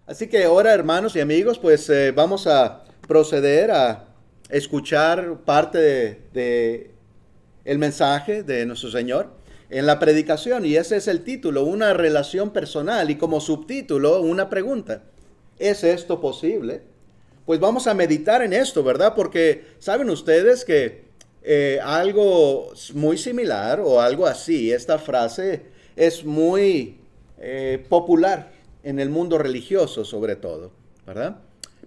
Así que ahora, hermanos y amigos, pues vamos a proceder a escuchar parte de el mensaje de nuestro Señor en la predicación. Y ese es el título, una relación personal. Y como subtítulo, una pregunta. ¿Es esto posible? Pues vamos a meditar en esto, ¿verdad? Porque saben ustedes que algo muy similar o algo así, esta frase es muy popular en el mundo religioso sobre todo, ¿verdad?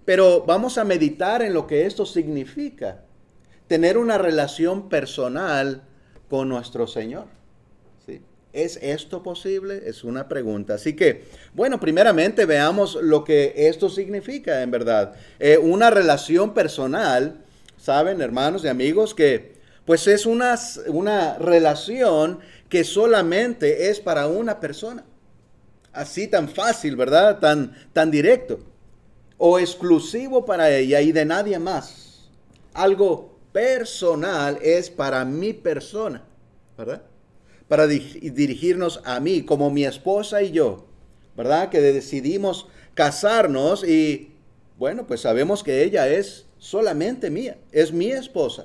Pero vamos a meditar en lo que esto significa, tener una relación personal con nuestro Señor. ¿Sí? ¿Es esto posible? Es una pregunta. Así que, bueno, primeramente veamos lo que esto significa en verdad. Una relación personal, ¿saben, hermanos y amigos? Que pues es una relación que solamente es para una persona. Así tan fácil, ¿verdad? Tan directo. O exclusivo para ella y de nadie más. Algo personal es para mi persona, ¿verdad? Para dirigirnos a mí, como mi esposa y yo, ¿verdad? Que decidimos casarnos y, bueno, pues sabemos que ella es solamente mía, es mi esposa,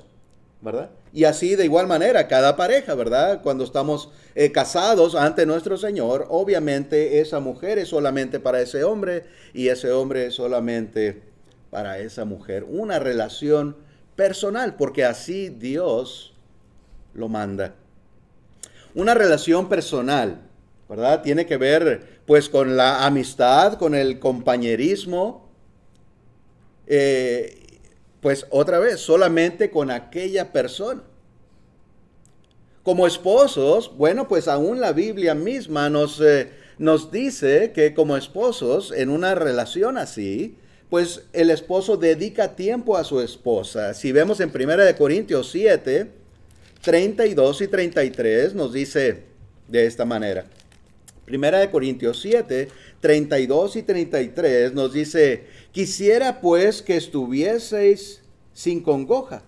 ¿verdad? Y así de igual manera, cada pareja, ¿verdad? Cuando estamos casados ante nuestro Señor, obviamente esa mujer es solamente para ese hombre y ese hombre es solamente para esa mujer. Una relación personal, porque así Dios lo manda. Una relación personal, ¿verdad? Tiene que ver pues con la amistad, con el compañerismo, eh, pues otra vez, solamente con aquella persona. Como esposos, bueno, pues aún la Biblia misma nos dice que como esposos, en una relación así, pues el esposo dedica tiempo a su esposa. Si vemos en 1 Corintios 7, 32 y 33 nos dice de esta manera. 1 Corintios 7, 32 y 33 nos dice, quisiera pues que estuvieseis sin congoja.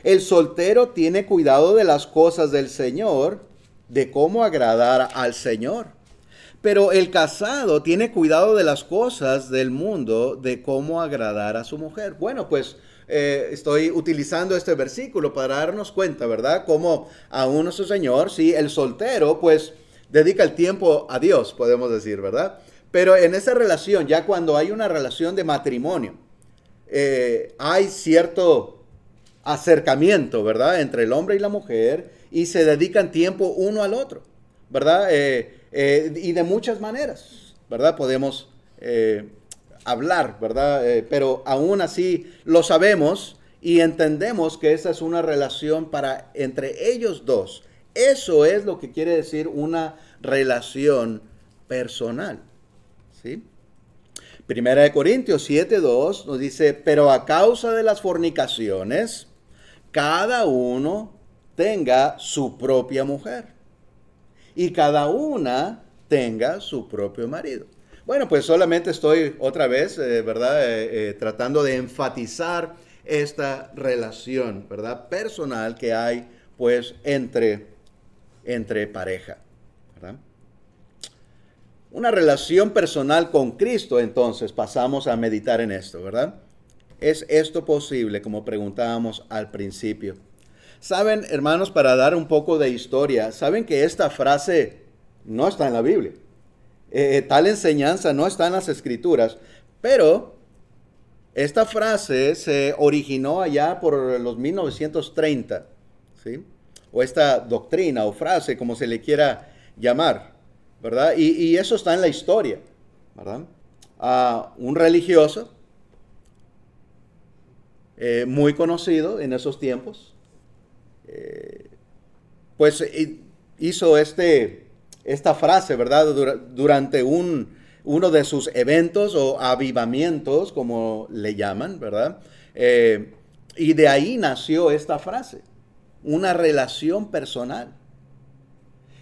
El soltero tiene cuidado de las cosas del Señor, de cómo agradar al Señor. Pero el casado tiene cuidado de las cosas del mundo, de cómo agradar a su mujer. Bueno, pues estoy utilizando este versículo para darnos cuenta, ¿verdad? Cómo aún nuestro Señor, sí, el soltero, pues dedica el tiempo a Dios, podemos decir, ¿verdad? Pero en esa relación, ya cuando hay una relación de matrimonio, hay cierto acercamiento, ¿verdad? Entre el hombre y la mujer y se dedican tiempo uno al otro, ¿verdad? Y de muchas maneras, ¿verdad? Podemos hablar, ¿verdad? Pero aún así lo sabemos y entendemos que esa es una relación para entre ellos dos. Eso es lo que quiere decir una relación personal, ¿sí? 1 Corintios 7:2 nos dice, pero a causa de las fornicaciones, cada uno tenga su propia mujer y cada una tenga su propio marido. Bueno, pues solamente estoy otra vez, ¿verdad? Tratando de enfatizar esta relación, ¿verdad? Personal que hay, pues, entre pareja, ¿verdad? Una relación personal con Cristo, entonces pasamos a meditar en esto, ¿verdad? ¿Es esto posible, como preguntábamos al principio? Saben, hermanos, para dar un poco de historia, saben que esta frase no está en la Biblia. Tal enseñanza no está en las Escrituras, pero esta frase se originó allá por los 1930, ¿sí? O esta doctrina o frase, como se le quiera llamar, ¿verdad? Y eso está en la historia, ¿verdad? Un religioso muy conocido en esos tiempos, pues hizo esta frase, ¿verdad? Durante uno de sus eventos o avivamientos, como le llaman, ¿verdad? Y de ahí nació esta frase, una relación personal.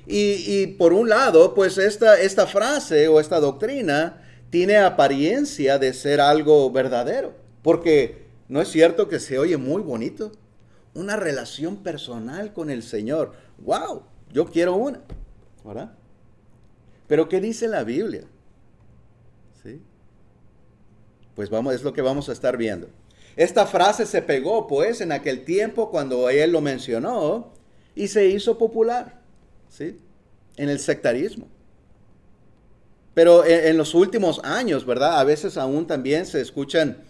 Y por un lado, pues esta frase o esta doctrina tiene apariencia de ser algo verdadero, porque no es cierto que se oye muy bonito. Una relación personal con el Señor. ¡Wow! Yo quiero una, ¿verdad? Pero ¿qué dice la Biblia? ¿Sí? Pues vamos, es lo que vamos a estar viendo. Esta frase se pegó, pues, en aquel tiempo cuando él lo mencionó y se hizo popular, ¿sí? En el sectarismo. Pero en los últimos años, ¿verdad? A veces aún también se escuchan,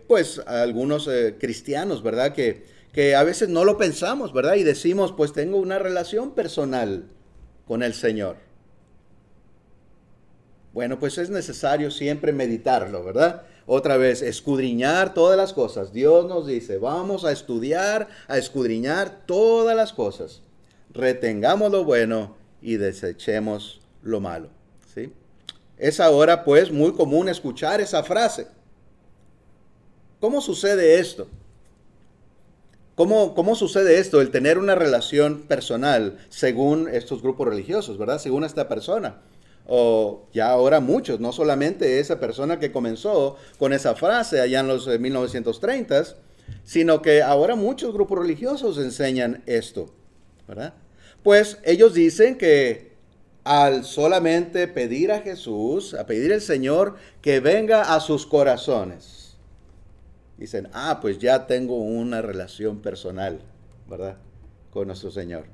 pues, algunos cristianos, ¿verdad? Que a veces no lo pensamos, ¿verdad? Y decimos, pues, tengo una relación personal con el Señor. Bueno, pues es necesario siempre meditarlo, ¿verdad? Otra vez, escudriñar todas las cosas. Dios nos dice, vamos a estudiar, a escudriñar todas las cosas. Retengamos lo bueno y desechemos lo malo, ¿sí? Es ahora, pues, muy común escuchar esa frase. ¿Cómo sucede esto? ¿Cómo sucede esto, el tener una relación personal según estos grupos religiosos, ¿verdad? Según esta persona. O ya ahora muchos, no solamente esa persona que comenzó con esa frase allá en los 1930s, sino que ahora muchos grupos religiosos enseñan esto, ¿verdad? Pues ellos dicen que al solamente pedir a Jesús, a pedir al Señor que venga a sus corazones, dicen, pues ya tengo una relación personal, ¿verdad? Con nuestro Señor.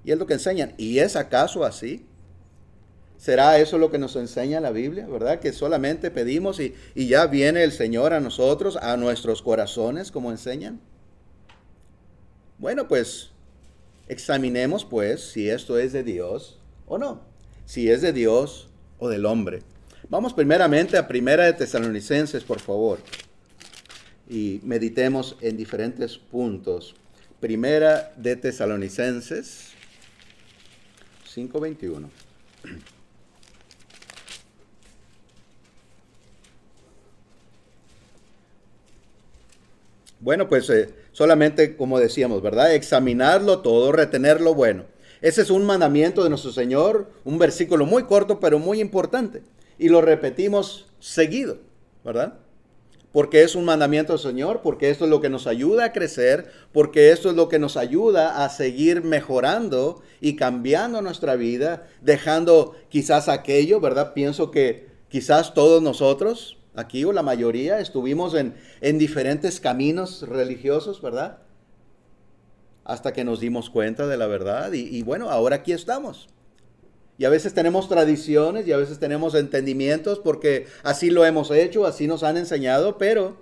Y es lo que enseñan. ¿Y es acaso así? ¿Será eso lo que nos enseña la Biblia, verdad? Que solamente pedimos y ya viene el Señor a nosotros, a nuestros corazones, como enseñan. Bueno, pues examinemos pues si esto es de Dios o no. Si es de Dios o del hombre. Vamos primeramente a Primera de Tesalonicenses, por favor. Y meditemos en diferentes puntos. Primera de Tesalonicenses 5:21. Bueno, pues solamente como decíamos, ¿verdad? Examinarlo todo, retener lo bueno. Ese es un mandamiento de nuestro Señor, un versículo muy corto pero muy importante. Y lo repetimos seguido, ¿verdad? Porque es un mandamiento del Señor, porque esto es lo que nos ayuda a crecer, porque esto es lo que nos ayuda a seguir mejorando y cambiando nuestra vida, dejando quizás aquello, ¿verdad? Pienso que quizás todos nosotros, aquí o la mayoría, estuvimos en diferentes caminos religiosos, ¿verdad? Hasta que nos dimos cuenta de la verdad y bueno, ahora aquí estamos. Y a veces tenemos tradiciones y a veces tenemos entendimientos porque así lo hemos hecho, así nos han enseñado, pero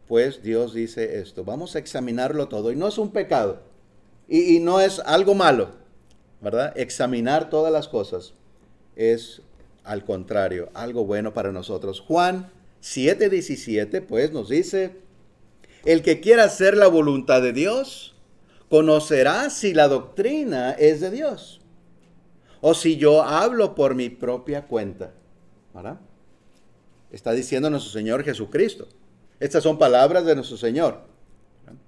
pues Dios dice esto, vamos a examinarlo todo. Y no es un pecado y no es algo malo, ¿verdad? Examinar todas las cosas es al contrario, algo bueno para nosotros. Juan 7:17 pues nos dice, el que quiera hacer la voluntad de Dios, conocerá si la doctrina es de Dios. O si yo hablo por mi propia cuenta, ¿verdad? Está diciendo nuestro Señor Jesucristo. Estas son palabras de nuestro Señor. ¿Verdad?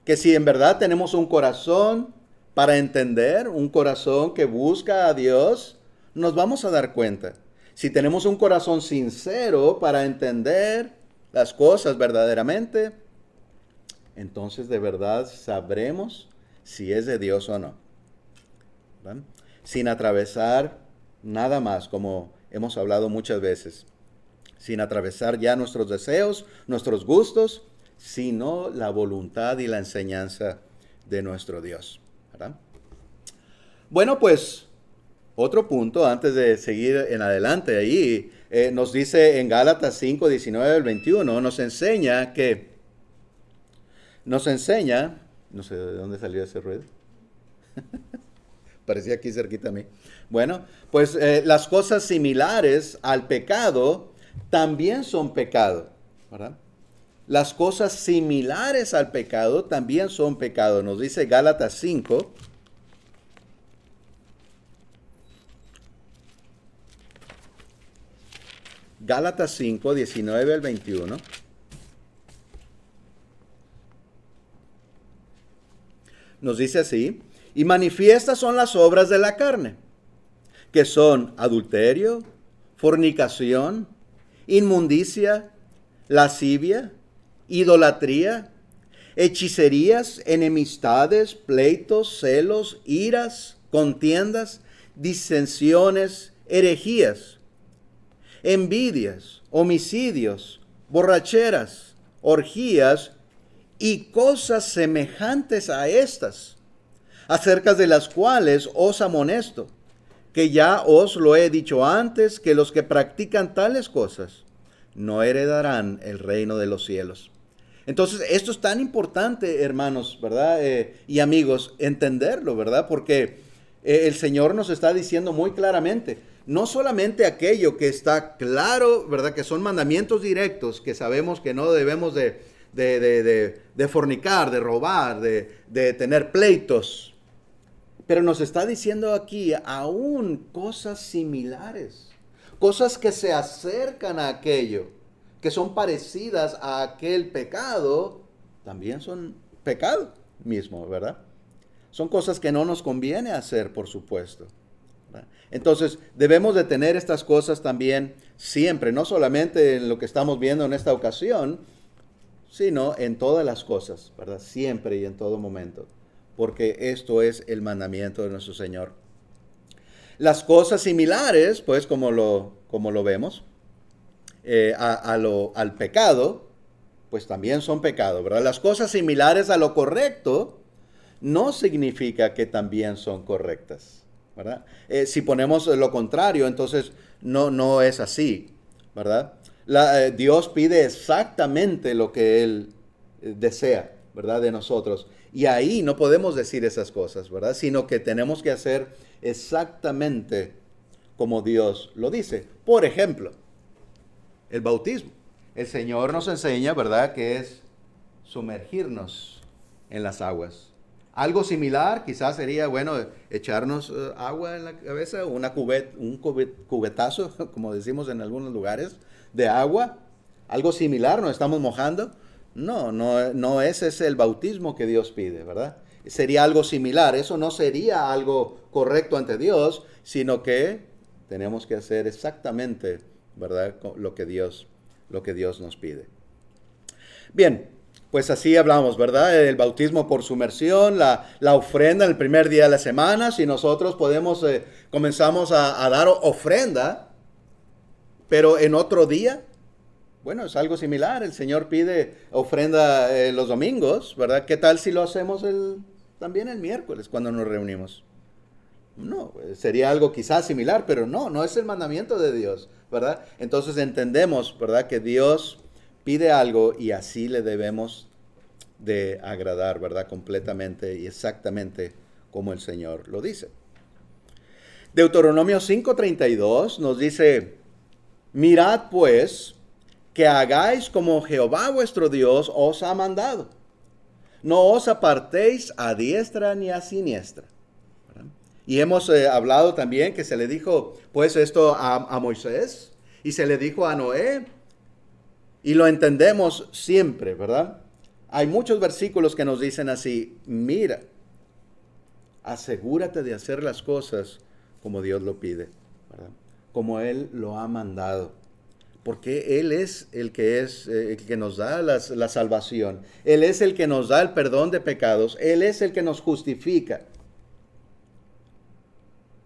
Que si en verdad tenemos un corazón para entender, un corazón que busca a Dios, nos vamos a dar cuenta. Si tenemos un corazón sincero para entender las cosas verdaderamente, entonces de verdad sabremos si es de Dios o no. ¿Verdad? Sin atravesar nada más, como hemos hablado muchas veces, sin atravesar ya nuestros deseos, nuestros gustos, sino la voluntad y la enseñanza de nuestro Dios, ¿verdad? Bueno, pues otro punto antes de seguir en adelante ahí, nos dice en Gálatas 5:19-21, nos enseña, no sé de dónde salió ese ruido. Parecía aquí cerquita a mí. Bueno, pues las cosas similares al pecado también son pecado, ¿verdad? Las cosas similares al pecado también son pecado. Nos dice Gálatas 5. Gálatas 5:19-21. Nos dice así. Y manifiestas son las obras de la carne, que son adulterio, fornicación, inmundicia, lascivia, idolatría, hechicerías, enemistades, pleitos, celos, iras, contiendas, disensiones, herejías, envidias, homicidios, borracheras, orgías y cosas semejantes a estas, acerca de las cuales os amonesto, que ya os lo he dicho antes, que los que practican tales cosas no heredarán el reino de los cielos. Entonces, esto es tan importante, hermanos, ¿verdad? Y amigos, entenderlo, ¿verdad? Porque el Señor nos está diciendo muy claramente, no solamente aquello que está claro, ¿verdad? Que son mandamientos directos, que sabemos que no debemos de fornicar, de robar, de tener pleitos. Pero nos está diciendo aquí aún cosas similares, cosas que se acercan a aquello, que son parecidas a aquel pecado, también son pecado mismo, ¿verdad? Son cosas que no nos conviene hacer, por supuesto, ¿verdad? Entonces, debemos de tener estas cosas también siempre, no solamente en lo que estamos viendo en esta ocasión, sino en todas las cosas, ¿verdad? Siempre y en todo momento, porque esto es el mandamiento de nuestro Señor. Las cosas similares, pues como lo vemos, al pecado, pues también son pecado, ¿verdad? Las cosas similares a lo correcto no significa que también son correctas, ¿verdad? Si ponemos lo contrario, entonces no es así, ¿verdad? Dios pide exactamente lo que Él desea, ¿verdad? De nosotros. Y ahí no podemos decir esas cosas, ¿verdad? Sino que tenemos que hacer exactamente como Dios lo dice. Por ejemplo, el bautismo. El Señor nos enseña, ¿verdad?, que es sumergirnos en las aguas. Algo similar quizás sería, bueno, echarnos agua en la cabeza, un cubetazo, como decimos en algunos lugares, de agua. Algo similar, nos estamos mojando. No ese es el bautismo que Dios pide, ¿verdad? Sería algo similar. Eso no sería algo correcto ante Dios, sino que tenemos que hacer exactamente, ¿verdad?, lo que Dios nos pide. Bien, pues así hablamos, ¿verdad? El bautismo por sumersión, la ofrenda en el primer día de la semana. Si nosotros comenzamos a dar ofrenda, pero en otro día, bueno, es algo similar. El Señor pide ofrenda los domingos, ¿verdad? ¿Qué tal si lo hacemos también el miércoles cuando nos reunimos? No, sería algo quizás similar, pero no es el mandamiento de Dios, ¿verdad? Entonces entendemos, ¿verdad?, que Dios pide algo y así le debemos de agradar, ¿verdad?, completamente y exactamente como el Señor lo dice. Deuteronomio 5:32 nos dice, mirad pues que hagáis como Jehová vuestro Dios os ha mandado. No os apartéis a diestra ni a siniestra. Y hemos hablado también que se le dijo pues esto a Moisés y se le dijo a Noé. Y lo entendemos siempre, ¿verdad? Hay muchos versículos que nos dicen así, mira, asegúrate de hacer las cosas como Dios lo pide, ¿verdad? Como Él lo ha mandado. Porque Él es el que nos da la salvación. Él es el que nos da el perdón de pecados. Él es el que nos justifica.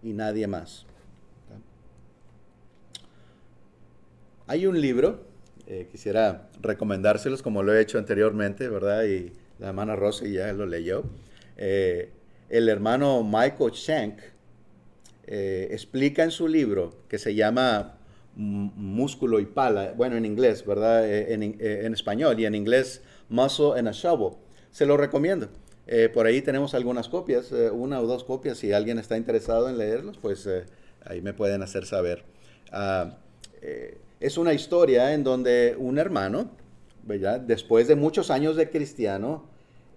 Y nadie más. Hay un libro, quisiera recomendárselos como lo he hecho anteriormente, ¿verdad? Y la hermana Rosy ya lo leyó. El hermano Michael Shank explica en su libro que se llama Músculo y Pala, bueno, en inglés, ¿verdad? En español y en inglés Muscle and a Shovel. Se lo recomiendo. Por ahí tenemos algunas copias, una o dos copias. Si alguien está interesado en leerlos, pues ahí me pueden hacer saber. Es una historia en donde un hermano, ¿verdad?, después de muchos años de cristiano,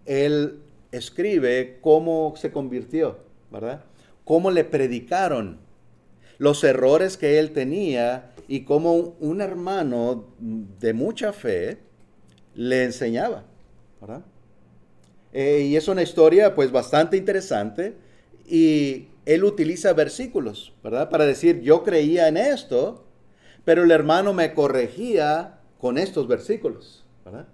él escribe cómo se convirtió, ¿verdad? Cómo le predicaron, los errores que él tenía y cómo un hermano de mucha fe le enseñaba, ¿verdad? Y es una historia pues bastante interesante y él utiliza versículos, ¿verdad?, para decir yo creía en esto, pero el hermano me corregía con estos versículos, ¿verdad?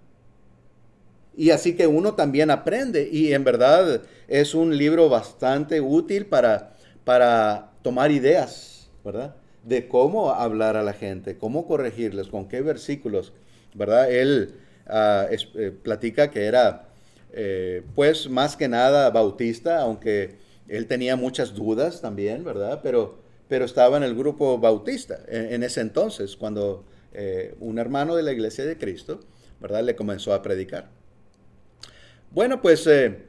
Y así que uno también aprende y en verdad es un libro bastante útil para tomar ideas, ¿verdad?, de cómo hablar a la gente, cómo corregirles, con qué versículos, ¿verdad? Él platica que era, pues, más que nada bautista, aunque él tenía muchas dudas también, ¿verdad? Pero estaba en el grupo bautista en ese entonces, cuando un hermano de la Iglesia de Cristo, ¿verdad? Le comenzó a predicar. Bueno, pues él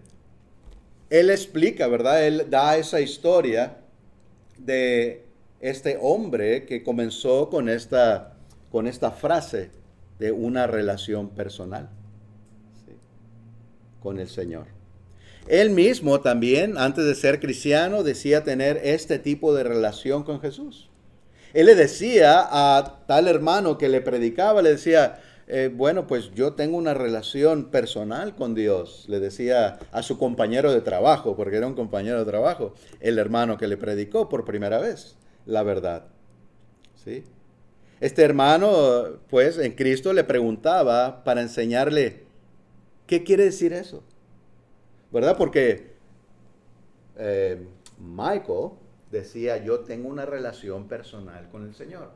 explica, ¿verdad? Él da esa historia de este hombre que comenzó con esta frase de una relación personal, ¿sí?, con el Señor. Él mismo también, antes de ser cristiano, decía tener este tipo de relación con Jesús. Él le decía a tal hermano que le predicaba, le decía, bueno, pues yo tengo una relación personal con Dios. Le decía a su compañero de trabajo, porque era un compañero de trabajo, el hermano que le predicó por primera vez la verdad, ¿sí? Este hermano, pues, en Cristo le preguntaba para enseñarle, ¿qué quiere decir eso? ¿Verdad? Porque Michael decía, yo tengo una relación personal con el Señor.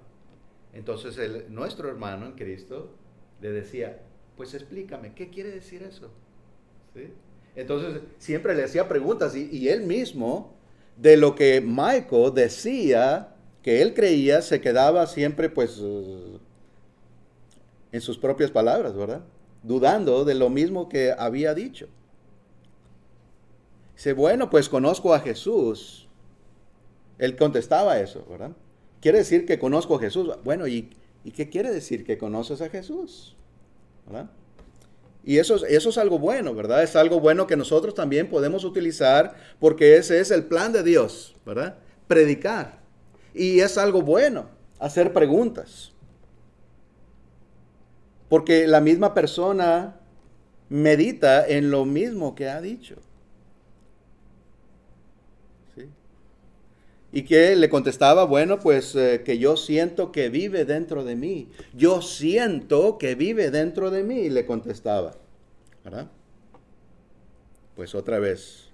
Entonces nuestro hermano en Cristo le decía, pues explícame, ¿qué quiere decir eso? ¿Sí? Entonces siempre le hacía preguntas y él mismo, de lo que Michael decía, que él creía, se quedaba siempre pues en sus propias palabras, ¿verdad? Dudando de lo mismo que había dicho. Dice, bueno, pues conozco a Jesús. Él contestaba eso, ¿verdad? Quiere decir que conozco a Jesús. Bueno, ¿y qué quiere decir que conoces a Jesús? ¿Verdad? Y eso es algo bueno, ¿verdad? Es algo bueno que nosotros también podemos utilizar porque ese es el plan de Dios, ¿verdad? Predicar. Y es algo bueno, hacer preguntas. Porque la misma persona medita en lo mismo que ha dicho. ¿Sí? Y que le contestaba, bueno, pues que yo siento que vive dentro de mí. Yo siento que vive dentro de mí, le contestaba. ¿Verdad? Pues otra vez,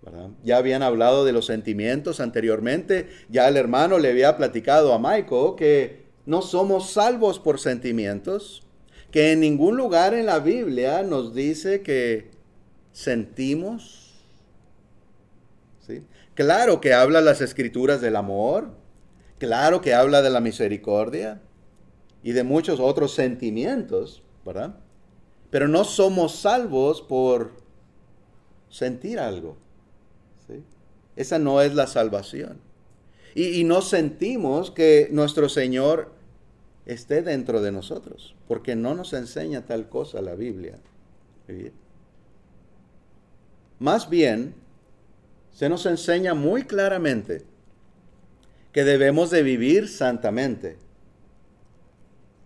¿verdad? Ya habían hablado de los sentimientos anteriormente. Ya el hermano le había platicado a Michael que no somos salvos por sentimientos, que en ningún lugar en la Biblia nos dice que sentimos. ¿Sí? Claro que habla las escrituras del amor, claro que habla de la misericordia y de muchos otros sentimientos, ¿verdad? Pero no somos salvos por sentir algo, ¿sí? Esa no es la salvación. Y no sentimos que nuestro Señor esté dentro de nosotros, porque no nos enseña tal cosa la Biblia. ¿Sí? Más bien, se nos enseña muy claramente que debemos de vivir santamente.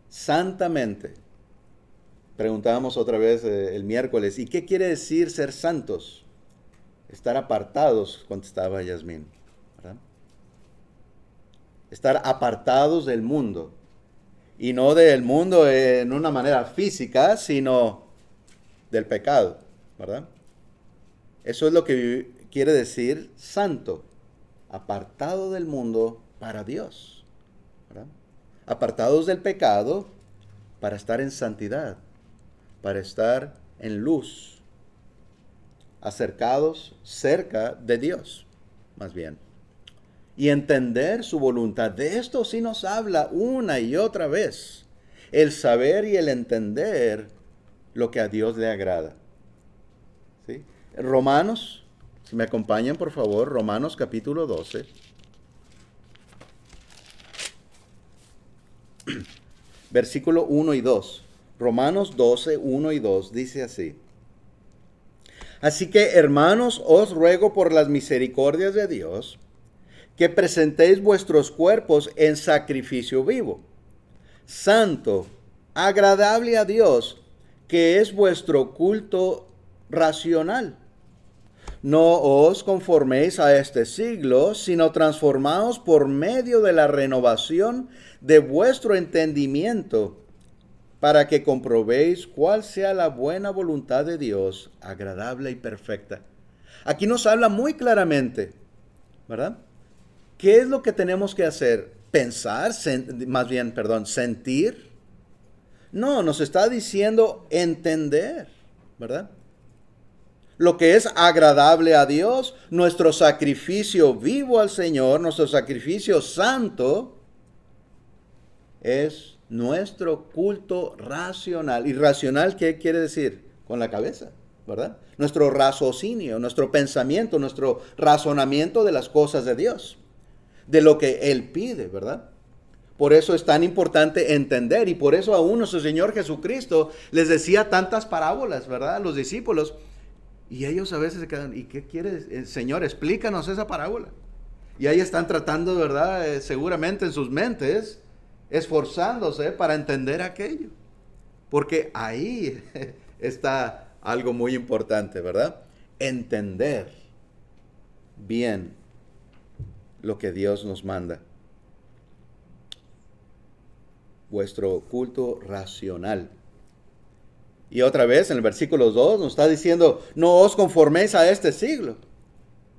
Santamente. Preguntábamos otra vez el miércoles, ¿y qué quiere decir ser santos? Estar apartados, contestaba Yasmín, ¿verdad? Estar apartados del mundo. Y no del mundo en una manera física, sino del pecado, ¿verdad? Eso es lo que quiere decir santo, apartado del mundo para Dios, ¿verdad? Apartados del pecado para estar en santidad, para estar en luz, acercados cerca de Dios, más bien. Y entender su voluntad. De esto sí nos habla una y otra vez. El saber y el entender lo que a Dios le agrada. ¿Sí? Romanos, si me acompañan por favor, Romanos capítulo 12. Versículo 1 y 2. Romanos 12, 1 y 2 dice así. Así que, hermanos, os ruego por las misericordias de Dios, que presentéis vuestros cuerpos en sacrificio vivo, santo, agradable a Dios, que es vuestro culto racional. No os conforméis a este siglo, sino transformaos por medio de la renovación de vuestro entendimiento, para que comprobéis cuál sea la buena voluntad de Dios, agradable y perfecta. Aquí nos habla muy claramente, ¿verdad?, ¿Qué es lo que tenemos que hacer? ¿Pensar? Más bien, perdón, ¿sentir? No, nos está diciendo entender, ¿verdad? Lo que es agradable a Dios, nuestro sacrificio vivo al Señor, nuestro sacrificio santo, es nuestro culto racional. ¿Y racional qué quiere decir? Con la cabeza, ¿verdad? Nuestro raciocinio, nuestro pensamiento, nuestro razonamiento de las cosas de Dios, de lo que Él pide, ¿verdad? Por eso es tan importante entender, y por eso aún nuestro Señor Jesucristo les decía tantas parábolas, ¿verdad? A los discípulos. Y ellos a veces se quedan, ¿y qué quiere? Señor, explícanos esa parábola. Y ahí están tratando, ¿verdad? Seguramente en sus mentes, esforzándose para entender aquello. Porque ahí está algo muy importante, ¿verdad? Entender bien lo que Dios nos manda. Vuestro culto racional. Y otra vez en el versículo 2 nos está diciendo, no os conforméis a este siglo.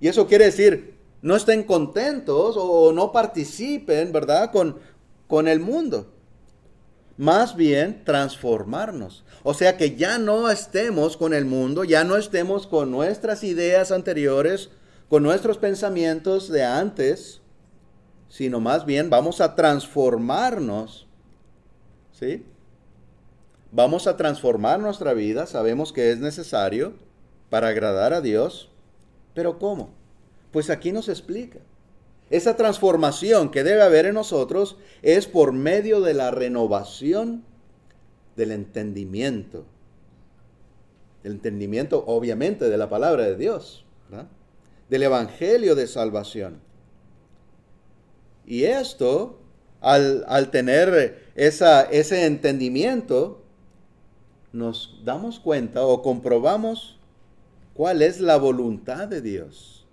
Y eso quiere decir, no estén contentos o no participen, ¿verdad? Con el mundo. Más bien transformarnos. O sea que ya no estemos con el mundo, ya no estemos con nuestras ideas anteriores, con nuestros pensamientos de antes, sino más bien vamos a transformarnos, ¿sí? Vamos a transformar nuestra vida, sabemos que es necesario para agradar a Dios, pero ¿cómo? Pues aquí nos explica. Esa transformación que debe haber en nosotros es por medio de la renovación del entendimiento. El entendimiento, obviamente, de la palabra de Dios, ¿verdad? Del evangelio de salvación. Y esto, al tener ese entendimiento, nos damos cuenta o comprobamos cuál es la voluntad de Dios,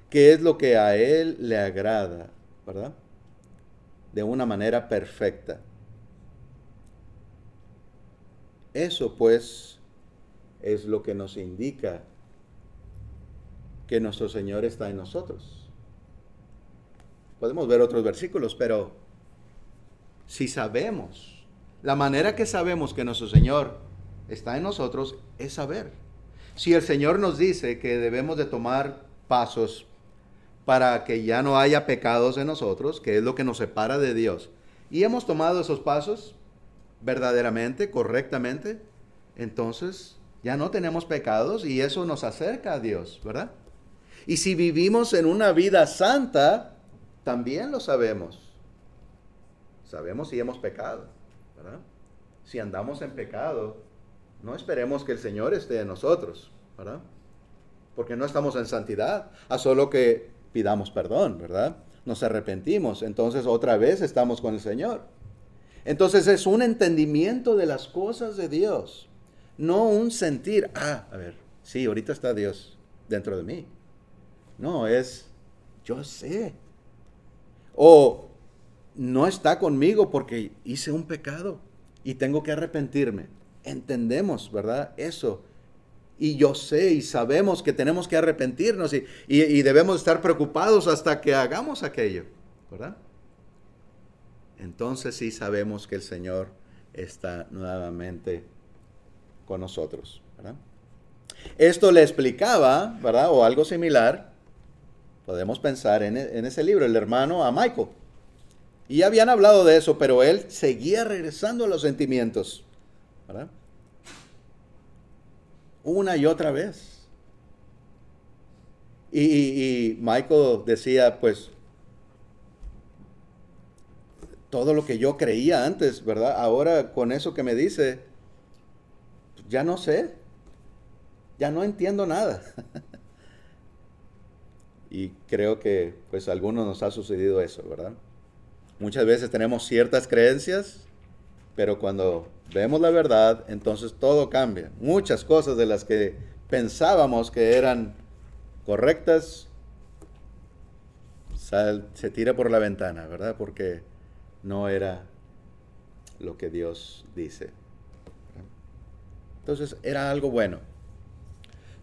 qué es lo que a Él le agrada, ¿verdad? De una manera perfecta. Eso pues es lo que nos indica que nuestro Señor está en nosotros. Podemos ver otros versículos, pero si sabemos, la manera que sabemos que nuestro Señor está en nosotros es saber. Si el Señor nos dice que debemos de tomar pasos para que ya no haya pecados en nosotros, que es lo que nos separa de Dios, y hemos tomado esos pasos verdaderamente, correctamente, entonces ya no tenemos pecados y eso nos acerca a Dios, ¿verdad? Y si vivimos en una vida santa, también lo sabemos. Sabemos si hemos pecado, ¿verdad? Si andamos en pecado, no esperemos que el Señor esté en nosotros, ¿verdad? Porque no estamos en santidad, a solo que pidamos perdón, ¿verdad? Nos arrepentimos, entonces otra vez estamos con el Señor. Entonces es un entendimiento de las cosas de Dios, no un sentir, a ver, sí, ahorita está Dios dentro de mí. No, es, yo sé. O no está conmigo porque hice un pecado y tengo que arrepentirme. Entendemos, ¿verdad? Eso. Y yo sé y sabemos que tenemos que arrepentirnos y debemos estar preocupados hasta que hagamos aquello, ¿verdad? Entonces sí sabemos que el Señor está nuevamente con nosotros, ¿verdad? Esto le explicaba, ¿verdad? O algo similar, podemos pensar en ese libro, el hermano a Michael. Y ya habían hablado de eso, pero él seguía regresando a los sentimientos, ¿verdad? Una y otra vez. Y Michael decía, pues, todo lo que yo creía antes, ¿verdad? Ahora con eso que me dice, ya no sé, ya no entiendo nada. Y creo que pues a algunos nos ha sucedido eso, ¿verdad? Muchas veces tenemos ciertas creencias, pero cuando vemos la verdad, entonces todo cambia. Muchas cosas de las que pensábamos que eran correctas, se tira por la ventana, ¿verdad? Porque no era lo que Dios dice. Entonces era algo bueno.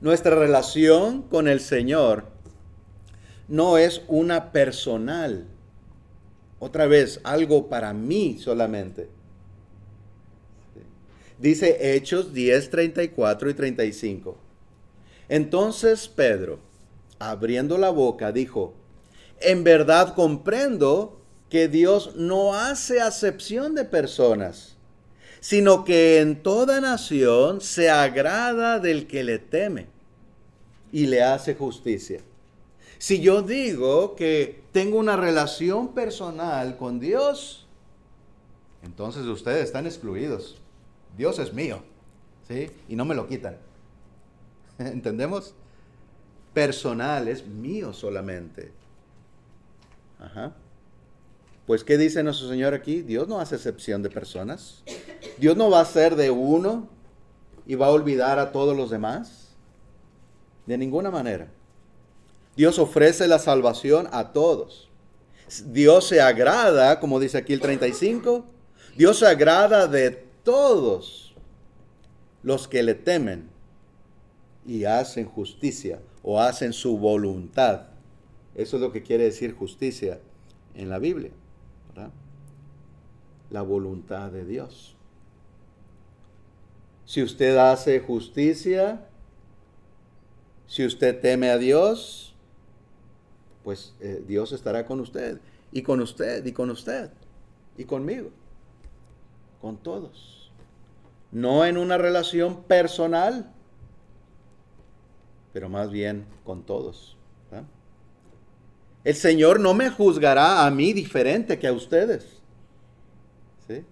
Nuestra relación con el Señor no es una personal. Otra vez, algo para mí solamente. Dice Hechos 10, 34 y 35. Entonces Pedro, abriendo la boca, dijo, en verdad comprendo que Dios no hace acepción de personas, sino que en toda nación se agrada del que le teme y le hace justicia. Si yo digo que tengo una relación personal con Dios, entonces ustedes están excluidos. Dios es mío, ¿sí? Y no me lo quitan. ¿Entendemos? Personal, es mío solamente. Ajá. Pues, ¿qué dice nuestro Señor aquí? Dios no hace excepción de personas. Dios no va a ser de uno y va a olvidar a todos los demás. De ninguna manera. Dios ofrece la salvación a todos. Dios se agrada, como dice aquí el 35, Dios se agrada de todos los que le temen y hacen justicia o hacen su voluntad. Eso es lo que quiere decir justicia en la Biblia, ¿verdad? La voluntad de Dios. Si usted hace justicia, si usted teme a Dios, pues Dios estará con usted, y con usted, y con usted, y conmigo, con todos. No en una relación personal, pero más bien con todos, ¿verdad? El Señor no me juzgará a mí diferente que a ustedes, ¿sí?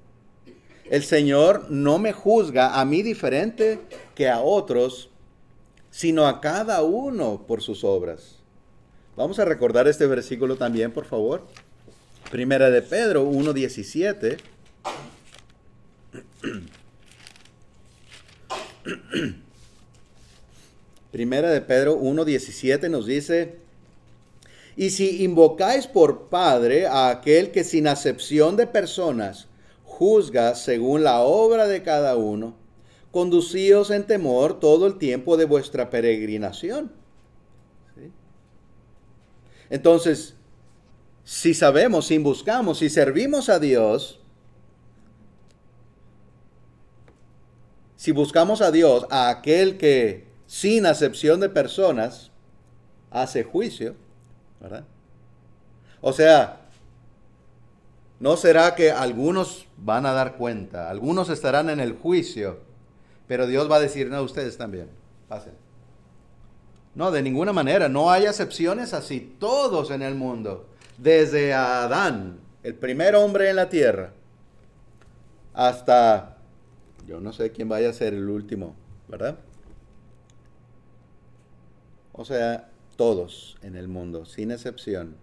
El Señor no me juzga a mí diferente que a otros, sino a cada uno por sus obras. Vamos a recordar este versículo también, por favor. Primera de Pedro 1:17. Primera de Pedro 1:17 nos dice, y si invocáis por Padre a aquel que sin acepción de personas juzga según la obra de cada uno, conducíos en temor todo el tiempo de vuestra peregrinación. ¿Sí? Entonces, si sabemos, si buscamos, si servimos a Dios, si buscamos a Dios, a aquel que sin acepción de personas hace juicio, ¿verdad? O sea, ¿no será que algunos van a dar cuenta, algunos estarán en el juicio, pero Dios va a decir, no, ustedes también, pasen? No, de ninguna manera, no hay excepciones así, todos en el mundo, desde Adán, el primer hombre en la tierra, hasta, yo no sé quién vaya a ser el último, ¿verdad? O sea, todos en el mundo, sin excepción,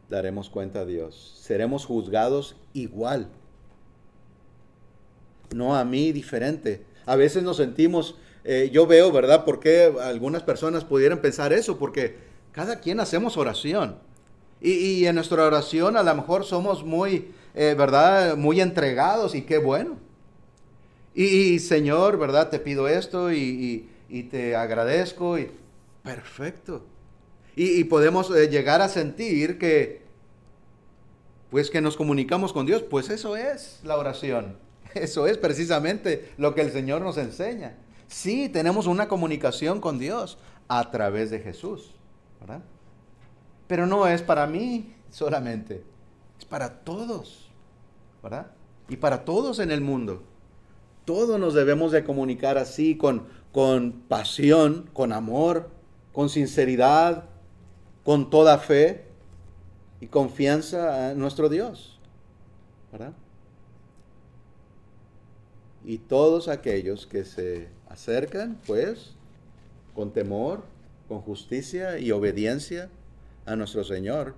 daremos cuenta a Dios. Seremos juzgados igual. No a mí diferente. A veces nos sentimos, yo veo, ¿verdad? ¿Por qué algunas personas pudieran pensar eso? Porque cada quien hacemos oración. Y en nuestra oración a lo mejor somos muy, ¿verdad? Muy entregados y qué bueno. Y Señor, ¿verdad? Te pido esto y te agradezco y perfecto. Y podemos llegar a sentir que, pues que nos comunicamos con Dios. Pues eso es la oración. Eso es precisamente lo que el Señor nos enseña. Sí, tenemos una comunicación con Dios a través de Jesús, ¿verdad? Pero no es para mí solamente, es para todos, ¿verdad? Y para todos en el mundo. Todos nos debemos de comunicar así, con pasión, con amor, con sinceridad, con toda fe y confianza a nuestro Dios, ¿verdad? Y todos aquellos que se acercan, pues, con temor, con justicia y obediencia a nuestro Señor,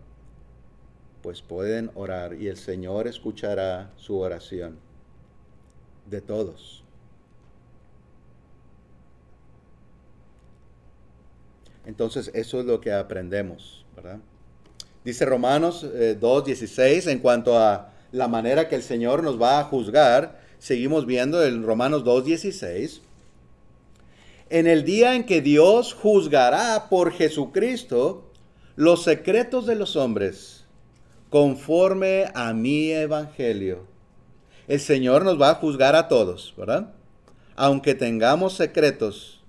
pues pueden orar y el Señor escuchará su oración de todos. Entonces, eso es lo que aprendemos, ¿verdad? Dice Romanos 2:16, en cuanto a la manera que el Señor nos va a juzgar, seguimos viendo en Romanos 2:16. En el día en que Dios juzgará por Jesucristo los secretos de los hombres conforme a mi evangelio. El Señor nos va a juzgar a todos, ¿verdad? Aunque tengamos secretos,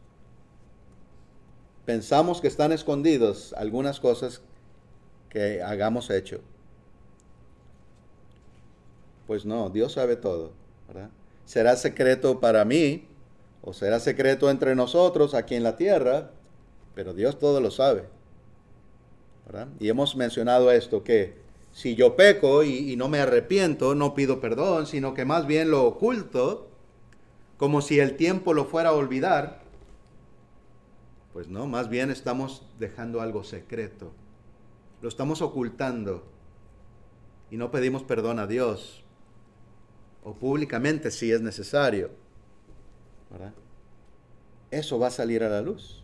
pensamos que están escondidos algunas cosas que hagamos hecho. Pues no, Dios sabe todo, ¿verdad? Será secreto para mí, o será secreto entre nosotros aquí en la tierra, pero Dios todo lo sabe, ¿verdad? Y hemos mencionado esto, que si yo peco y no me arrepiento, no pido perdón, sino que más bien lo oculto, como si el tiempo lo fuera a olvidar, pues no, más bien estamos dejando algo secreto. Lo estamos ocultando y no pedimos perdón a Dios, o públicamente si es necesario, ¿verdad? Eso va a salir a la luz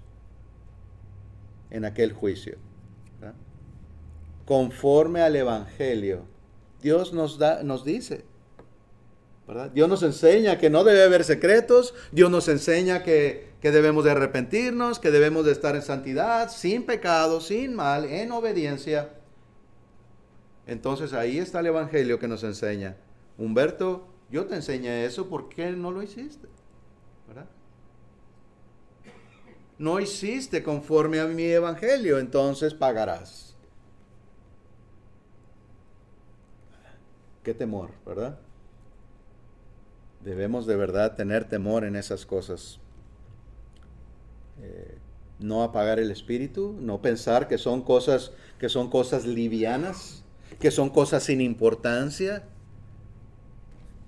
en aquel juicio, ¿verdad? Conforme al Evangelio, Dios nos dice, ¿verdad? Dios nos enseña que no debe haber secretos, Dios nos enseña que debemos de arrepentirnos, que debemos de estar en santidad, sin pecado, sin mal, en obediencia. Entonces ahí está el Evangelio que nos enseña. Humberto, yo te enseñé eso, ¿por qué no lo hiciste? ¿Verdad? No hiciste conforme a mi Evangelio, entonces pagarás. Qué temor, ¿verdad? Debemos de verdad tener temor en esas cosas. No apagar el espíritu, no pensar que son cosas livianas, que son cosas sin importancia,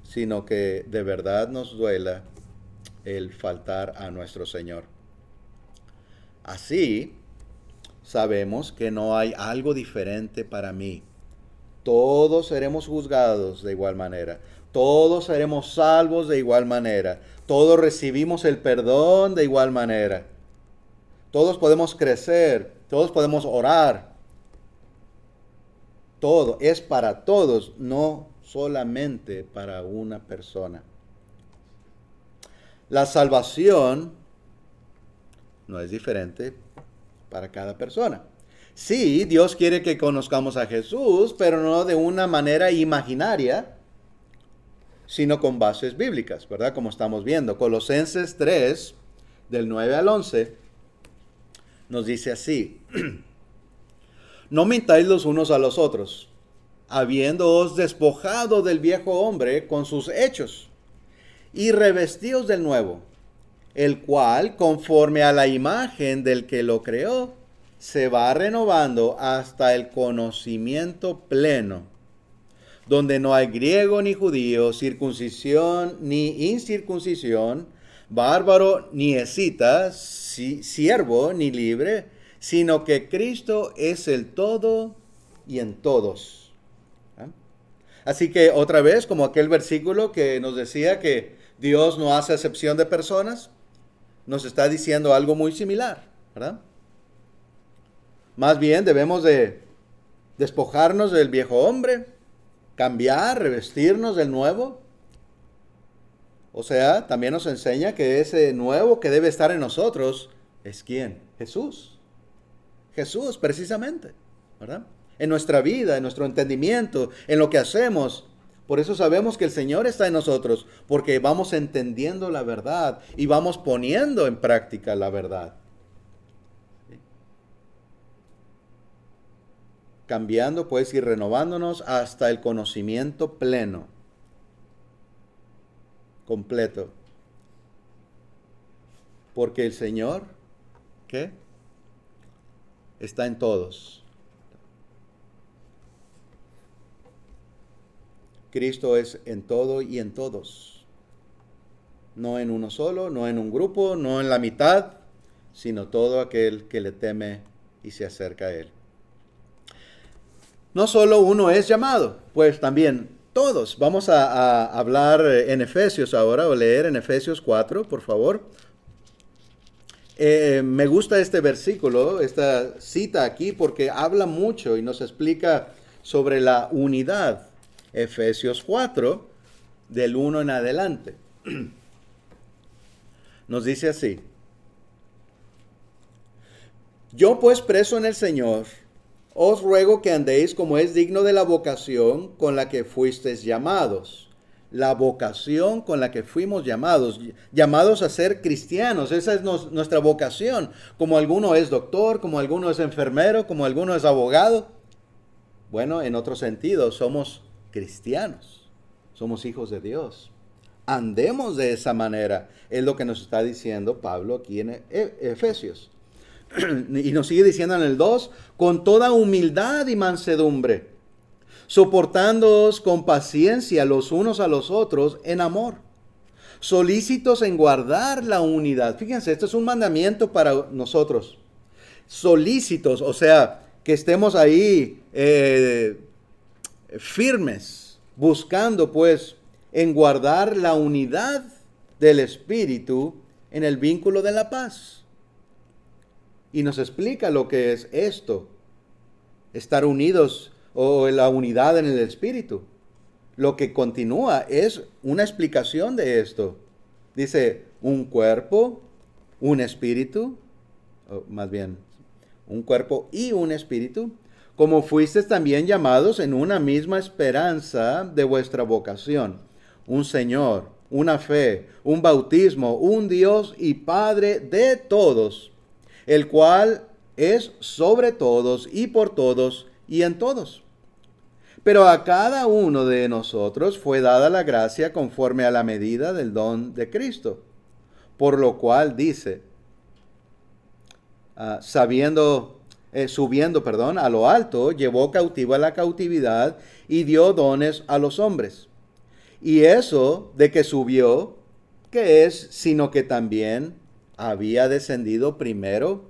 sino que de verdad nos duela el faltar a nuestro Señor. Así, sabemos que no hay algo diferente para mí. Todos seremos juzgados de igual manera. Todos seremos salvos de igual manera. Todos recibimos el perdón de igual manera. Todos podemos crecer. Todos podemos orar. Todo es para todos, no solamente para una persona. La salvación no es diferente para cada persona. Sí, Dios quiere que conozcamos a Jesús, pero no de una manera imaginaria, sino con bases bíblicas, ¿verdad? Como estamos viendo. Colosenses 3, del 9 al 11, nos dice así: no mintáis los unos a los otros, habiéndoos despojado del viejo hombre con sus hechos, y revestíos del nuevo, el cual, conforme a la imagen del que lo creó, se va renovando hasta el conocimiento pleno, donde no hay griego ni judío, circuncisión ni incircuncisión, bárbaro ni escita, siervo ni libre, sino que Cristo es el todo y en todos. ¿Ah? Así que otra vez, como aquel versículo que nos decía que Dios no hace acepción de personas, nos está diciendo algo muy similar, ¿verdad? Más bien debemos de despojarnos del viejo hombre, cambiar, revestirnos del nuevo. O sea, también nos enseña que ese nuevo que debe estar en nosotros es ¿quién? Jesús. Jesús, precisamente, ¿verdad? En nuestra vida, en nuestro entendimiento, en lo que hacemos. Por eso sabemos que el Señor está en nosotros, porque vamos entendiendo la verdad y vamos poniendo en práctica la verdad. ¿Sí? Cambiando, pues, y renovándonos hasta el conocimiento pleno, completo. Porque el Señor, ¿qué? Está en todos. Cristo es en todo y en todos. No en uno solo, no en un grupo, no en la mitad, sino todo aquel que le teme y se acerca a Él. No solo uno es llamado, pues también todos. Vamos a hablar en Efesios ahora, o leer en Efesios 4, por favor. Me gusta este versículo, esta cita aquí, porque habla mucho y nos explica sobre la unidad. Efesios 4, del 1 en adelante. Nos dice así: yo pues preso en el Señor, os ruego que andéis como es digno de la vocación con la que fuisteis llamados. La vocación con la que fuimos llamados, llamados a ser cristianos, esa es nuestra vocación. Como alguno es doctor, como alguno es enfermero, como alguno es abogado. Bueno, en otro sentido, somos cristianos, somos hijos de Dios. Andemos de esa manera, es lo que nos está diciendo Pablo aquí en Efesios. Y nos sigue diciendo en el 2, con toda humildad y mansedumbre, soportándoos con paciencia los unos a los otros en amor, solícitos en guardar la unidad. Fíjense, esto es un mandamiento para nosotros. Solícitos, o sea, que estemos ahí firmes, buscando pues en guardar la unidad del Espíritu en el vínculo de la paz. Y nos explica lo que es esto, estar unidos o la unidad en el Espíritu. Lo que continúa es una explicación de esto. Dice, un cuerpo, un espíritu, o más bien, un cuerpo y un espíritu, como fuisteis también llamados en una misma esperanza de vuestra vocación. Un Señor, una fe, un bautismo, un Dios y Padre de todos, el cual es sobre todos y por todos y en todos. Pero a cada uno de nosotros fue dada la gracia conforme a la medida del don de Cristo. Por lo cual dice, subiendo a lo alto, llevó cautiva la cautividad y dio dones a los hombres. Y eso de que subió, ¿qué es? Sino que también había descendido primero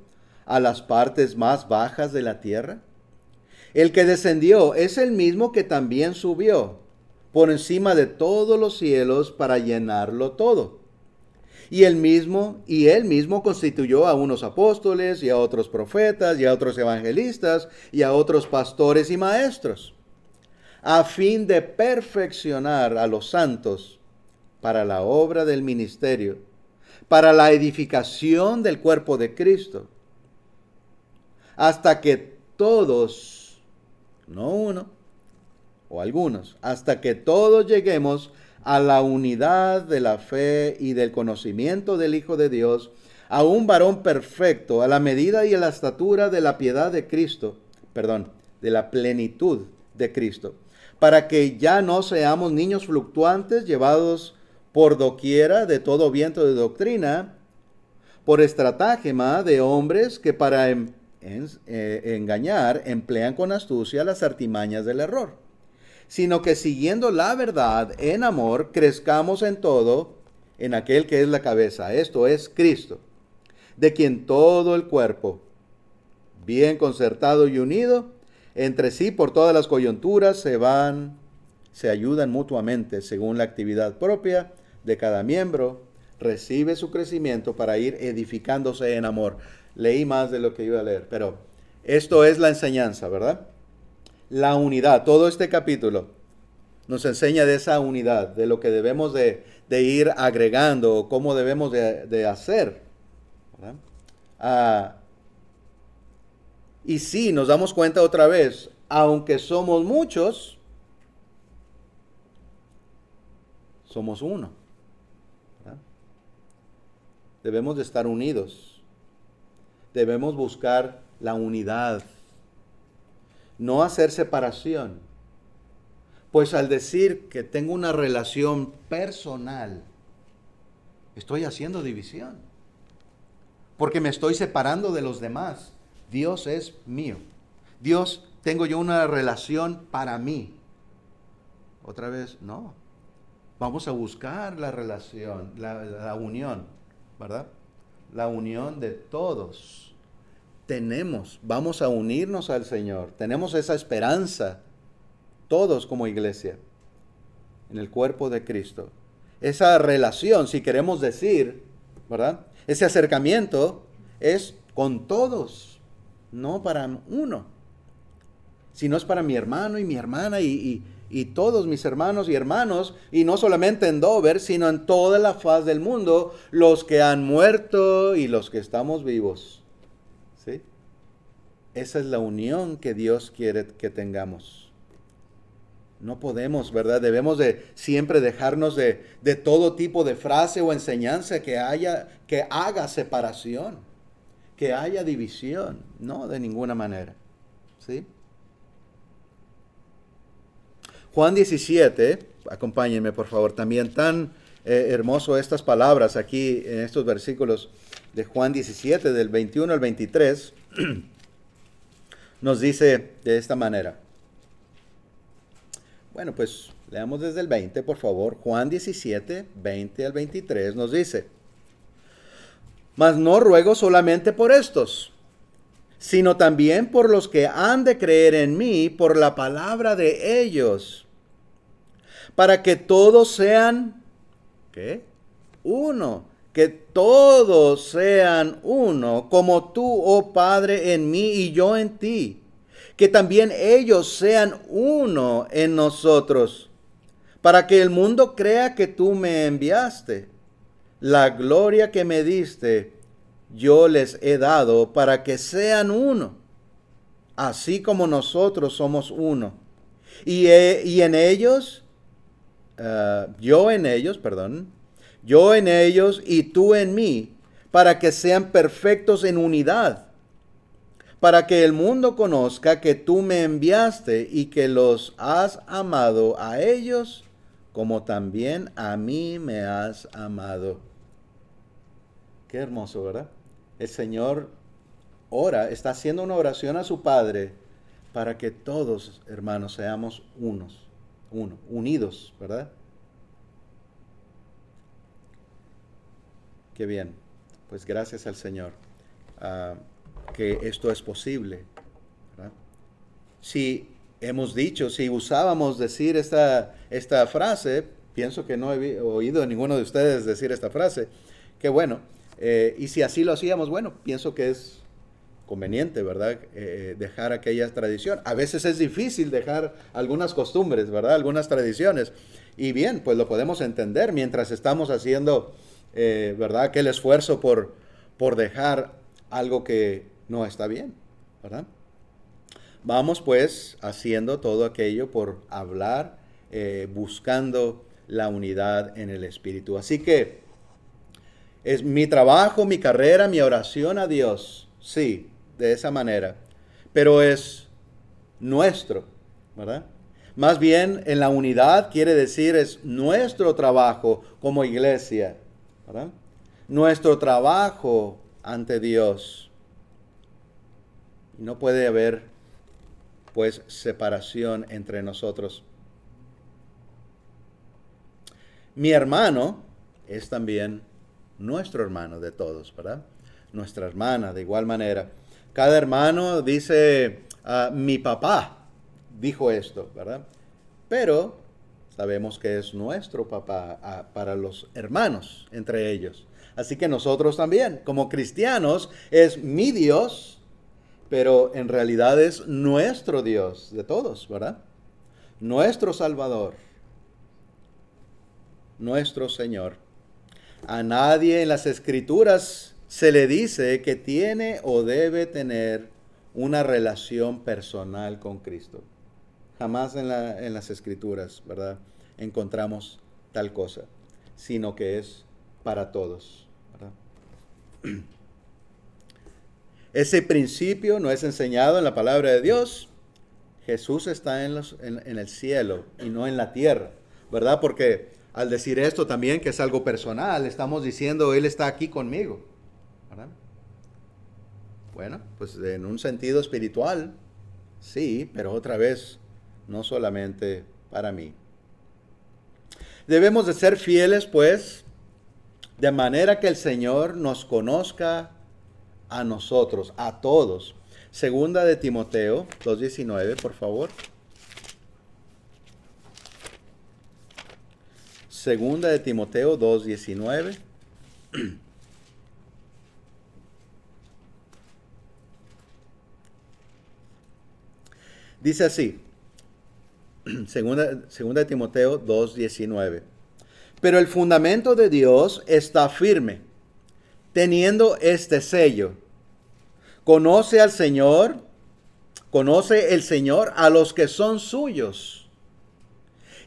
a las partes más bajas de la tierra. El que descendió es el mismo que también subió por encima de todos los cielos para llenarlo todo. Y él mismo constituyó a unos apóstoles y a otros profetas y a otros evangelistas y a otros pastores y maestros, a fin de perfeccionar a los santos para la obra del ministerio, para la edificación del cuerpo de Cristo, hasta que todos, no uno o algunos, hasta que todos lleguemos a la unidad de la fe y del conocimiento del Hijo de Dios, a un varón perfecto, a la medida y a la estatura de la piedad de Cristo, de la plenitud de Cristo, para que ya no seamos niños fluctuantes llevados por doquiera de todo viento de doctrina, por estratagema de hombres que para engañar emplean con astucia las artimañas del error, sino que siguiendo la verdad en amor, crezcamos en todo en aquel que es la cabeza, esto es Cristo, de quien todo el cuerpo, bien concertado y unido entre sí por todas las coyunturas, se ayudan mutuamente según la actividad propia de cada miembro, recibe su crecimiento para ir edificándose en amor. Leí más de lo que iba a leer, pero esto es la enseñanza, ¿verdad? La unidad, todo este capítulo nos enseña de esa unidad, de lo que debemos de ir agregando, cómo debemos de hacer, ¿verdad? Y sí, nos damos cuenta otra vez, aunque somos muchos, somos uno, ¿verdad? Debemos de estar unidos, debemos buscar la unidad, no hacer separación. Pues al decir que tengo una relación personal, estoy haciendo división. Porque me estoy separando de los demás. Dios es mío. Tengo yo una relación para mí. Otra vez, no. Vamos a buscar la relación, la unión, ¿verdad? La unión de todos. Vamos a unirnos al Señor. Tenemos esa esperanza, todos como iglesia, en el cuerpo de Cristo. Esa relación, si queremos decir, ¿verdad? Ese acercamiento es con todos, no para uno, sino es para mi hermano y mi hermana y todos mis hermanos y hermanos, y no solamente en Dover, sino en toda la faz del mundo, los que han muerto y los que estamos vivos. ¿Sí? esa es la unión que Dios quiere que tengamos. No podemos, ¿verdad? Debemos de siempre dejarnos de todo tipo de frase o enseñanza que haga separación, que haya división. No, de ninguna manera. ¿Sí? Juan 17, acompáñenme por favor, también tan hermoso estas palabras aquí en estos versículos de Juan 17, del 21 al 23, nos dice de esta manera. Bueno, pues leamos desde el 20, por favor. Juan 17, 20 al 23 nos dice: Mas no ruego solamente por estos, sino también por los que han de creer en mí por la palabra de ellos, para que todos sean, ¿qué? Uno, que todos sean uno, como tú, oh Padre, en mí y yo en ti, que también ellos sean uno en nosotros, para que el mundo crea que tú me enviaste. La gloria que me diste, yo les he dado para que sean uno, así como nosotros somos uno. Y en ellos, yo en ellos y tú en mí, para que sean perfectos en unidad, para que el mundo conozca que tú me enviaste y que los has amado a ellos como también a mí me has amado. Qué hermoso, ¿verdad? El Señor ora, está haciendo una oración a su Padre para que todos, hermanos, seamos unidos, ¿verdad? Qué bien. Pues gracias al Señor que esto es posible, ¿verdad? Si usábamos decir esta frase, pienso que no he oído a ninguno de ustedes decir esta frase, que bueno, y si así lo hacíamos, bueno, pienso que es conveniente, ¿verdad? Dejar aquella tradición. A veces es difícil dejar algunas costumbres, ¿verdad? Algunas tradiciones. Y bien, pues lo podemos entender mientras estamos haciendo, ¿verdad? Aquel esfuerzo por dejar algo que no está bien, ¿verdad? Vamos pues haciendo todo aquello por hablar, buscando la unidad en el Espíritu. Así que es mi trabajo, mi carrera, mi oración a Dios, sí, de esa manera, pero es nuestro, ¿verdad? Más bien en la unidad quiere decir es nuestro trabajo como iglesia, ¿verdad? Nuestro trabajo ante Dios. No puede haber pues separación entre nosotros. Mi hermano es también nuestro hermano de todos, ¿verdad? Nuestra hermana de igual manera. Cada hermano dice, mi papá dijo esto, ¿verdad? Pero sabemos que es nuestro papá para los hermanos entre ellos. Así que nosotros también, como cristianos, es mi Dios, pero en realidad es nuestro Dios de todos, ¿verdad? Nuestro Salvador, nuestro Señor. A nadie en las Escrituras se le dice que tiene o debe tener una relación personal con Cristo. Jamás en las Escrituras, ¿verdad?, encontramos tal cosa, sino que es para todos, ¿verdad? Ese principio no es enseñado en la palabra de Dios. Jesús está en el cielo y no en la tierra, ¿verdad? Porque al decir esto también, que es algo personal, estamos diciendo, Él está aquí conmigo, ¿verdad? Bueno, pues en un sentido espiritual, sí, pero otra vez, no solamente para mí. Debemos de ser fieles, pues, de manera que el Señor nos conozca a nosotros, a todos. Segunda de Timoteo 2:19, por favor. Segunda de Timoteo 2:19. Dice así, segunda de Timoteo 2:19. Pero el fundamento de Dios está firme, teniendo este sello. Conoce al Señor Conoce el Señor a los que son suyos.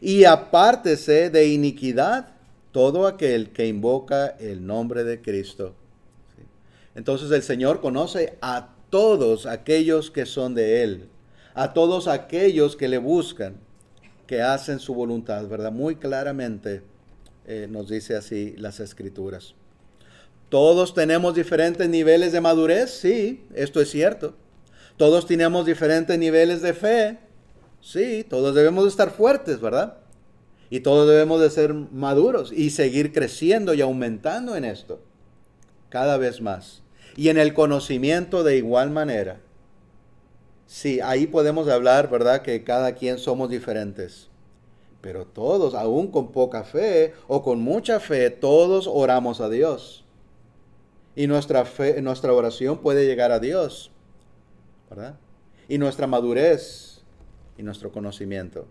Y apártese de iniquidad todo aquel que invoca el nombre de Cristo. ¿Sí? Entonces el Señor conoce a todos aquellos que son de Él, a todos aquellos que le buscan, que hacen su voluntad, ¿verdad? Muy claramente nos dice así las Escrituras. Todos tenemos diferentes niveles de madurez, sí, esto es cierto. Todos tenemos diferentes niveles de fe, sí, todos debemos de estar fuertes, ¿verdad? Y todos debemos de ser maduros y seguir creciendo y aumentando en esto, cada vez más. Y en el conocimiento de igual manera. Sí, ahí podemos hablar, ¿verdad? Que cada quien somos diferentes. Pero todos, aún con poca fe o con mucha fe, todos oramos a Dios. Y nuestra fe, nuestra oración puede llegar a Dios, ¿verdad? Y nuestra madurez y nuestro conocimiento.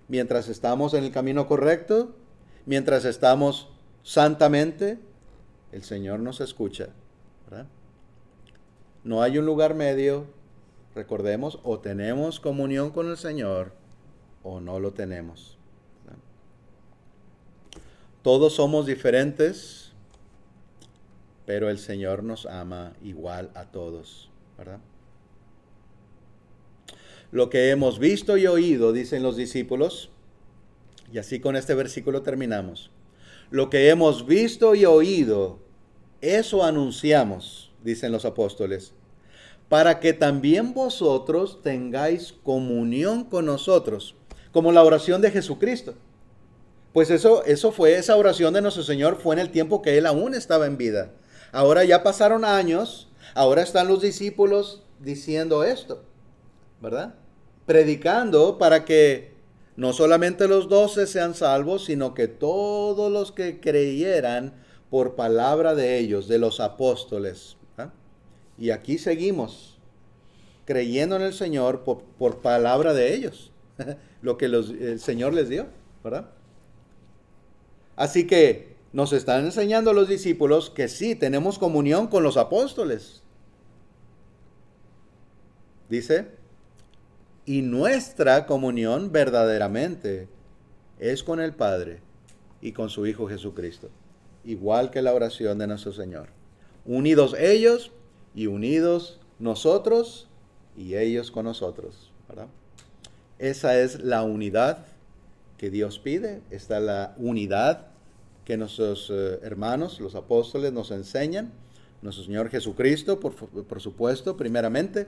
Mientras estamos en el camino correcto, mientras estamos santamente, el Señor nos escucha, ¿verdad? No hay un lugar medio, recordemos, o tenemos comunión con el Señor o no lo tenemos, ¿verdad? Todos somos diferentes, pero el Señor nos ama igual a todos, ¿verdad? Lo que hemos visto y oído, dicen los discípulos, y así con este versículo terminamos. Lo que hemos visto y oído, eso anunciamos, dicen los apóstoles, para que también vosotros tengáis comunión con nosotros, como la oración de Jesucristo. Pues eso fue, esa oración de nuestro Señor fue en el tiempo que Él aún estaba en vida. Ahora ya pasaron años, ahora están los discípulos diciendo esto, ¿verdad? Predicando para que no solamente los 12 sean salvos, sino que todos los que creyeran por palabra de ellos, de los apóstoles. ¿Verdad? Y aquí seguimos creyendo en el Señor por palabra de ellos, lo que el Señor les dio, ¿verdad? Así que nos están enseñando los discípulos que sí, tenemos comunión con los apóstoles. Dice, y nuestra comunión verdaderamente es con el Padre y con su Hijo Jesucristo, igual que la oración de nuestro Señor. Unidos ellos y unidos nosotros y ellos con nosotros, ¿verdad? Esa es la unidad que Dios pide, esta es la unidad que nuestros hermanos, los apóstoles, nos enseñan, nuestro Señor Jesucristo, por supuesto, primeramente,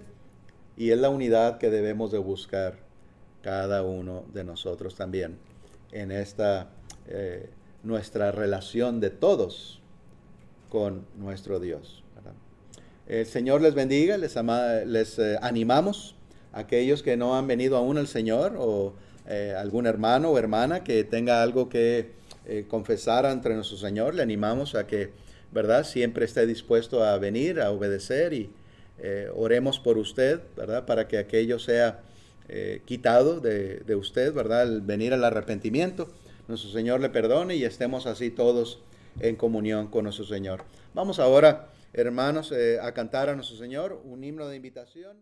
y es la unidad que debemos de buscar cada uno de nosotros también en esta nuestra relación de todos con nuestro Dios, ¿verdad? El Señor les bendiga, les animamos a aquellos que no han venido aún al Señor o algún hermano o hermana que tenga algo que confesar ante nuestro Señor, le animamos a que, ¿verdad?, siempre esté dispuesto a venir, a obedecer y oremos por usted, ¿verdad?, para que aquello sea quitado de usted, ¿verdad?, el venir al arrepentimiento. Nuestro Señor le perdone y estemos así todos en comunión con nuestro Señor. Vamos ahora, hermanos, a cantar a nuestro Señor un himno de invitación.